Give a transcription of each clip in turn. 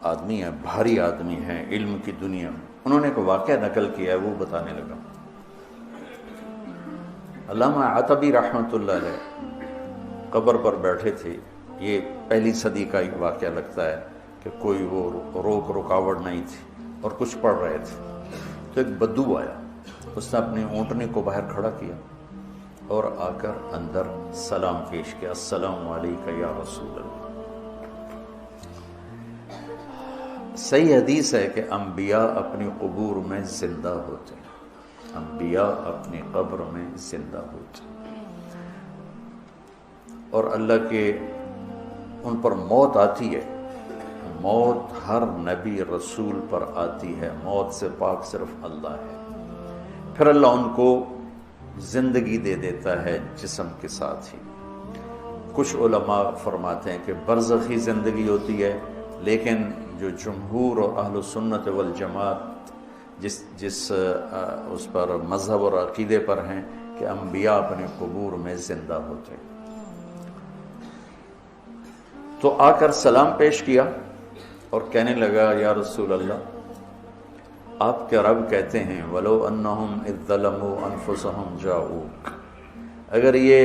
آدمی ہے، بھاری آدمی ہے علم کی دنیا میں. انہوں نے ایک واقعہ نقل کیا ہے، وہ بتانے لگا. علامہ عتبی رحمۃ اللہ علیہ قبر پر بیٹھے تھے. یہ پہلی صدی کا ایک واقعہ لگتا ہے کہ کوئی وہ رکاوٹ نہیں تھی اور کچھ پڑھ رہے تھے تو ایک بدو آیا. اس نے اپنی اونٹنے کو باہر کھڑا کیا اور آ کر اندر سلام پیش کیا، السلام علیکم یا رسول اللہ. صحیح حدیث ہے کہ انبیاء اپنی قبور میں زندہ ہوتے ہیں، انبیاء اپنی قبر میں زندہ ہوتے ہیں، اور اللہ کے ان پر موت آتی ہے. موت ہر نبی رسول پر آتی ہے، موت سے پاک صرف اللہ ہے. پھر اللہ ان کو زندگی دے دیتا ہے جسم کے ساتھ ہی. کچھ علماء فرماتے ہیں کہ برزخی زندگی ہوتی ہے، لیکن جو جمہور اور اہل سنت والجماعت جس اس پر مذہب اور عقیدے پر ہیں کہ انبیاء اپنے قبور میں زندہ ہوتے ہیں. تو آ کر سلام پیش کیا اور کہنے لگا، یا رسول اللہ، آپ کے رب کہتے ہیں وَلَوْ أَنَّهُمْ إِذْ ظَلَمُوا أَنفُسَهُمْ جَاءُوكَ، اگر یہ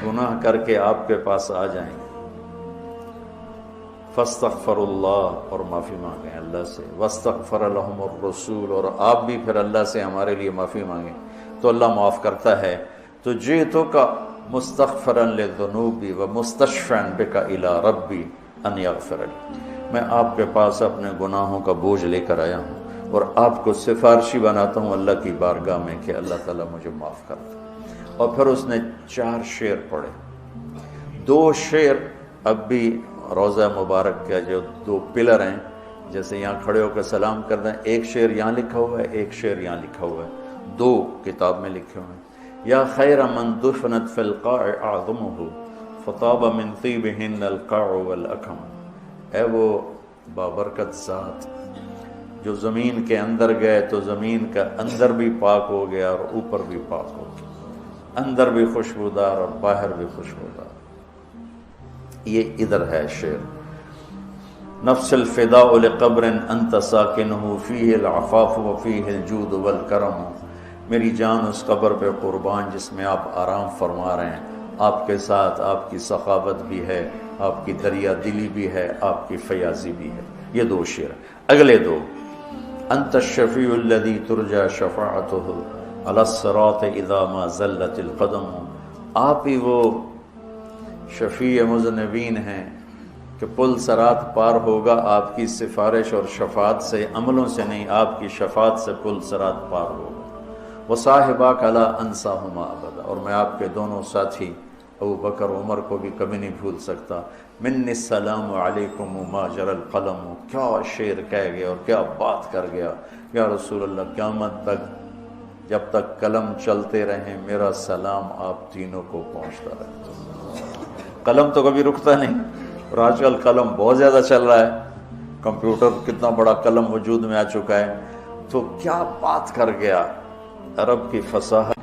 گناہ کر کے آپ کے پاس آ جائیں فاستغفر اللہ، اور معافی مانگیں اللہ سے، واستغفر لهم الرسول، اور آپ بھی پھر اللہ سے ہمارے لیے معافی مانگیں تو اللہ معاف کرتا ہے. تو جئتک مستغفرا للذنوب ومستشفعا بک الی ربی ان یغفر لی، میں آپ کے پاس اپنے گناہوں کا بوجھ لے کر آیا ہوں اور آپ کو سفارشی بناتا ہوں اللہ کی بارگاہ میں کہ اللہ تعالیٰ مجھے معاف کر دے. اور پھر اس نے 4 شعر پڑھے. 2 شعر اب بھی روضہ مبارک کے جو 2 پلر ہیں، جیسے یہاں کھڑے ہو کے سلام کر دیں، ایک شعر یہاں لکھا ہوا ہے، ایک شعر یہاں لکھا ہوا ہے، 2 کتاب میں لکھے ہوئے ہیں. یا خیر من دفنت فی القاع اعظمہ فطاب من طیبہن القاع والاکم، اے وہ بابرکت ذات جو زمین کے اندر گئے تو زمین کا اندر بھی پاک ہو گیا اور اوپر بھی پاک ہو گیا، اندر بھی خوشبودار اور باہر بھی خوشبودار. یہ ادھر ہے شعر. نفس الفداء لقبر انت ساکنہ فیہ العفاف وفیہ الجود والکرم، میری جان اس قبر پہ قربان جس میں آپ آرام فرما رہے ہیں، آپ کے ساتھ آپ کی سخاوت بھی ہے، آپ کی دریا دلی بھی ہے، آپ کی فیاضی بھی ہے. یہ 2 شعر. اگلے 2، انت الشفیع الذی ترجى شفاعتہ علی الصراط اذا ما زلت القدم، آپ ہی وہ شفیع مذنبین ہیں کہ پل صراط پار ہوگا آپ کی سفارش اور شفاعت سے، عملوں سے نہیں، آپ کی شفاعت سے پل صراط پار ہوگا. وصاحباک لا انساہما ابدا، اور میں آپ کے دونوں ساتھی ابو بکر عمر کو بھی کبھی نہیں بھول سکتا. منی السلام علیکم ما جرى القلم، کیا شعر کہہ گیا اور کیا بات کر گیا. یا رسول اللہ، قیامت تک جب تک قلم چلتے رہیں میرا سلام آپ تینوں کو پہنچتا رہے. قلم تو کبھی رکتا نہیں، اور آج کل قلم بہت زیادہ چل رہا ہے، کمپیوٹر کتنا بڑا قلم وجود میں آ چکا ہے. تو کیا بات کر گیا، عرب کی فصاحت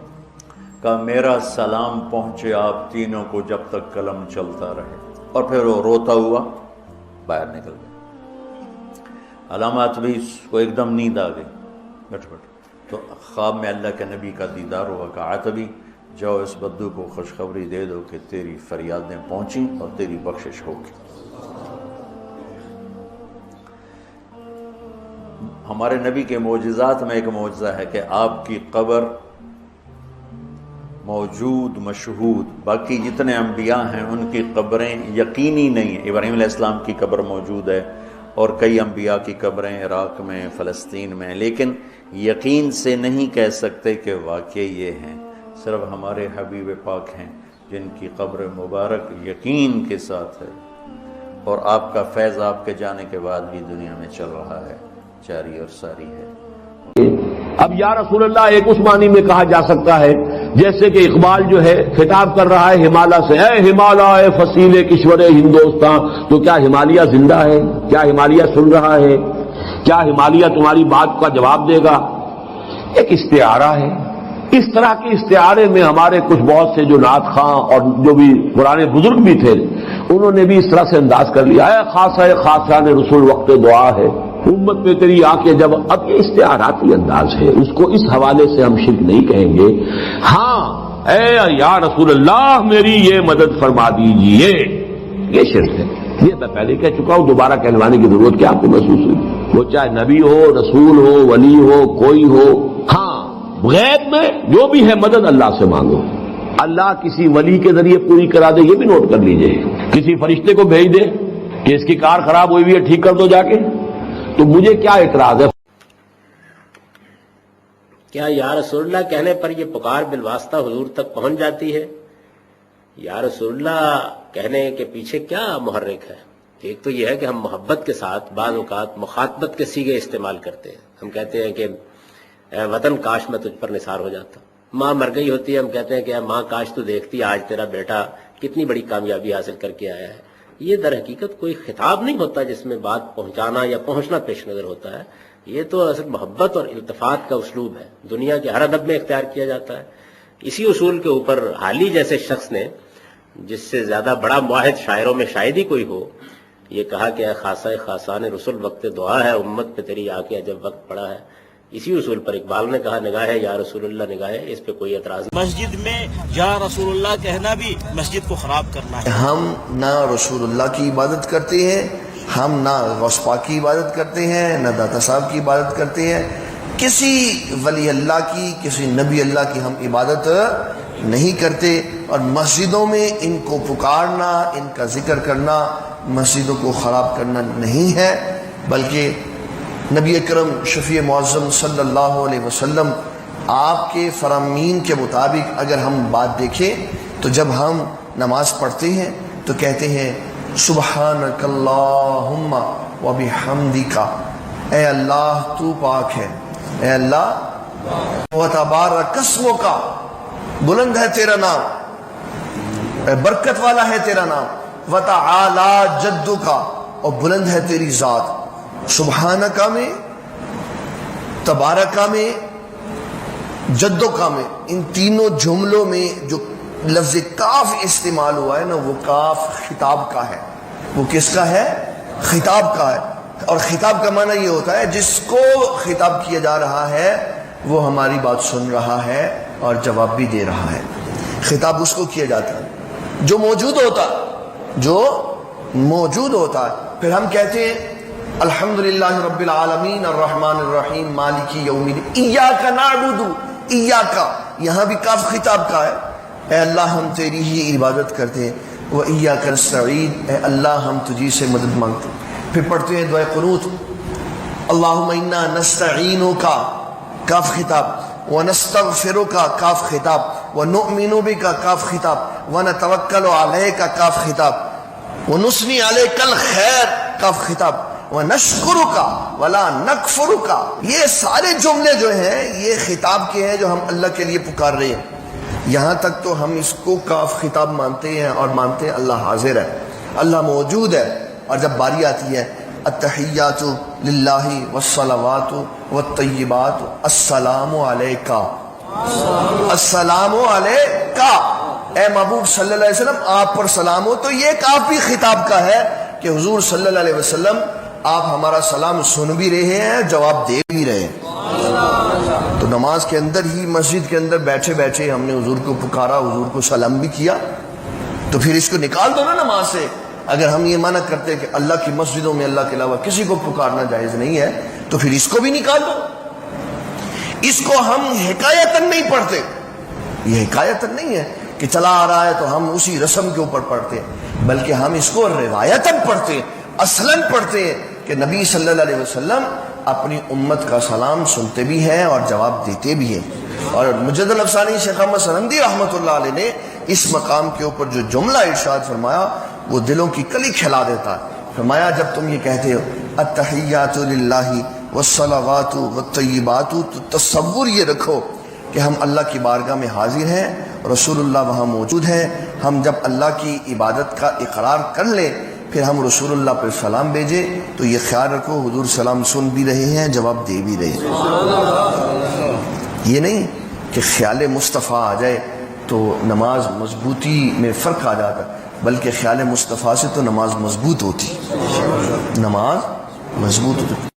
کا میرا سلام پہنچے آپ تینوں کو جب تک قلم چلتا رہے. اور پھر وہ روتا ہوا باہر نکل گیا. علامات بھی کو ایک دم نیند آ گئی، بیٹھ تو خواب میں اللہ کے نبی کا دیدار ہوا. کہا عتبی، جاؤ اس بدو کو خوشخبری دے دو کہ تیری فریادیں پہنچیں اور تیری بخشش ہوگی. ہمارے نبی کے معجزات میں ایک معجزہ ہے کہ آپ کی قبر موجود مشہود، باقی جتنے انبیاء ہیں ان کی قبریں یقینی نہیں ہیں. ابراہیم علیہ السلام کی قبر موجود ہے اور کئی انبیاء کی قبریں عراق میں، فلسطین میں، لیکن یقین سے نہیں کہہ سکتے کہ واقعی یہ ہیں. صرف ہمارے حبیب پاک ہیں جن کی قبر مبارک یقین کے ساتھ ہے، اور آپ کا فیض آپ کے جانے کے بعد بھی دنیا میں چل رہا ہے، جاری اور ساری ہے. اب یا رسول اللہ ایک اس معنی میں کہا جا سکتا ہے جیسے کہ اقبال جو ہے خطاب کر رہا ہے ہمالیہ سے، اے ہمالیہ فصیل کشور ہندوستان، تو کیا ہمالیہ زندہ ہے؟ کیا ہمالیہ سن رہا ہے؟ کیا ہمالیہ تمہاری بات کا جواب دے گا؟ ایک استعارہ ہے، اس طرح کے استعارے میں ہمارے کچھ بہت سے جو نعت خواں اور جو بھی پرانے بزرگ بھی تھے انہوں نے بھی اس طرح سے انداز کر لیا ہے، خاصہ خاصان رسول وقت دعا ہے، امت پہ تیری آنکھیں جب، اب یہ استعاراتی انداز ہے، اس کو اس حوالے سے ہم شرک نہیں کہیں گے۔ ہاں اے یا رسول اللہ میری یہ مدد فرما دیجئے، یہ شرک ہے، یہ میں پہلے کہہ چکا ہوں، دوبارہ کہلوانے کی ضرورت کیا آپ کو محسوس ہوئی؟ وہ چاہے نبی ہو، رسول ہو، ولی ہو، کوئی ہو، ہاں غیب میں جو بھی ہے مدد اللہ سے مانگو، اللہ کسی ولی کے ذریعے پوری کرا دے، یہ بھی نوٹ کر لیجئے، کسی فرشتے کو بھیج دے کہ اس کی کار خراب ہوئی ہے ٹھیک کر دو جا کے، تو مجھے کیا اعتراض ہے؟ کیا یا رسول اللہ کہنے پر یہ پکار بالواسطہ حضور تک پہنچ جاتی ہے؟ یا رسول اللہ کہنے کے پیچھے کیا محرک ہے؟ ایک تو یہ ہے کہ ہم محبت کے ساتھ بعض اوقات مخاطبت کے صیغے استعمال کرتے ہیں، ہم کہتے ہیں کہ اے وطن کاش میں تجھ پر نثار ہو جاتا، ماں مر گئی ہوتی ہے، ہم کہتے ہیں کہ اے ماں کاش تو دیکھتی آج تیرا بیٹا کتنی بڑی کامیابی حاصل کر کے آیا ہے۔ یہ در حقیقت کوئی خطاب نہیں ہوتا جس میں بات پہنچانا یا پہنچنا پیش نظر ہوتا ہے، یہ تو اصل محبت اور التفات کا اسلوب ہے، دنیا کے ہر ادب میں اختیار کیا جاتا ہے۔ اسی اصول کے اوپر حالی جیسے شخص نے، جس سے زیادہ بڑا معاہد شاعروں میں شاید ہی کوئی ہو، یہ کہا کہ اے خاصہ خاصان رسول وقت دعا ہے، امت پہ تیری آ کے جب وقت پڑا ہے۔ اسی اصول پر اقبال نے کہا نگاہ ہے یا رسول اللہ نگاہ ہے، اس پہ کوئی اعتراض نہیں۔ مسجد میں یا رسول اللہ کہنا بھی مسجد کو خراب کرنا ہے۔ ہم نہ رسول اللہ کی عبادت کرتے ہیں، ہم نہ غوث پاک کی عبادت کرتے ہیں، نہ داتا صاحب کی عبادت کرتے ہیں، کسی ولی اللہ کی، کسی نبی اللہ کی ہم عبادت نہیں کرتے، اور مسجدوں میں ان کو پکارنا، ان کا ذکر کرنا مسجدوں کو خراب کرنا نہیں ہے، بلکہ نبی اکرم شفیع معظم صلی اللہ علیہ وسلم آپ کے فرامین کے مطابق اگر ہم بات دیکھیں تو جب ہم نماز پڑھتے ہیں تو کہتے ہیں سبحانک اللہم و بحمدک، اے اللہ تو پاک ہے، اے اللہ و تبارک اسمک، بلند ہے تیرا نام، برکت والا ہے تیرا نام، و تعالی جدک، اور بلند ہے تیری ذات۔ سبحانکا میں، تبارکا میں، جدکا میں، ان تینوں جملوں میں جو لفظ کاف استعمال ہوا ہے نا، وہ کاف خطاب کا ہے۔ وہ کس کا ہے؟ خطاب کا ہے، اور خطاب کا معنی یہ ہوتا ہے جس کو خطاب کیا جا رہا ہے وہ ہماری بات سن رہا ہے اور جواب بھی دے رہا ہے۔ خطاب اس کو کیا جاتا ہے جو موجود ہوتا ہے، جو موجود ہوتا ہے۔ پھر ہم کہتے ہیں الحمدللہ رب العالمین الرحمن الرحیم مالک یوم الدین، ایاک نعبد، ایاک، یہاں بھی کاف خطاب کا ہے، اے اللہ ہم تیری ہی عبادت کرتے ہیں، و ایاک نستعین، اے اللہ ہم تجھی سے مدد مانگتے ہیں۔ پھر پڑھتے ہیں دعائے قنوت، اللہم انا نستعینک، کاف خطاب، ونستغفرک، کاف خطاب، ونؤمن بک، کاف خطاب، ونتوکل علیک، کاف خطاب، ونثنی علیک الخیر، کاف خطاب، وَنَشْكُرُكَ وَلَا نَكْفُرُكَ۔ یہ سارے جملے جو ہیں یہ خطاب کے ہیں جو ہم اللہ کے لیے پکار رہے ہیں۔ یہاں تک تو ہم اس کو کاف خطاب مانتے ہیں اور مانتے ہیں اللہ حاضر ہے، اللہ موجود ہے۔ اور جب باری آتی ہے التحیات للہ والصلوات والطیبات السلام علیکہ، السلام علیکہ، اے محبوب صلی اللہ علیہ وسلم آپ پر سلام ہو، تو یہ کاف بھی خطاب کا ہے کہ حضور صلی اللہ علیہ وسلم آپ ہمارا سلام سن بھی رہے ہیں، جواب دے بھی رہے ہیں۔ تو نماز کے اندر ہی مسجد کے اندر بیٹھے بیٹھے ہم نے حضور کو پکارا، حضور کو سلام بھی کیا، تو پھر اس کو نکال دو نا نماز سے۔ اگر ہم یہ منع کرتے کہ اللہ کی مسجدوں میں اللہ کے علاوہ کسی کو پکارنا جائز نہیں ہے تو پھر اس کو بھی نکال دو۔ اس کو ہم حکایتاً نہیں پڑھتے، یہ حکایتاً نہیں ہے کہ چلا آ رہا ہے تو ہم اسی رسم کے اوپر پڑھتے ہیں، بلکہ ہم اس کو روایتاً پڑھتے ہیں، اصلاً پڑھتے ہیں کہ نبی صلی اللہ علیہ وسلم اپنی امت کا سلام سنتے بھی ہیں اور جواب دیتے بھی ہیں۔ اور مجد الافسانی شیخ احمد سرندی رحمۃ اللہ علیہ نے اس مقام کے اوپر جو جملہ ارشاد فرمایا وہ دلوں کی کلی کھلا دیتا ہے۔ فرمایا جب تم یہ کہتے ہو التحیات للہ والصلوات والطیبات، تو تصور یہ رکھو کہ ہم اللہ کی بارگاہ میں حاضر ہیں، رسول اللہ وہاں موجود ہیں، ہم جب اللہ کی عبادت کا اقرار کر لیں پھر ہم رسول اللہ پر سلام بھیجیں، تو یہ خیال رکھو حضور سلام سن بھی رہے ہیں، جواب دے بھی رہے ہیں۔ یہ نہیں کہ خیال مصطفیٰ آ جائے تو نماز مضبوطی میں فرق آ جاتا، بلکہ خیال مصطفیٰ سے تو نماز مضبوط ہوتی، نماز مضبوط ہوتی۔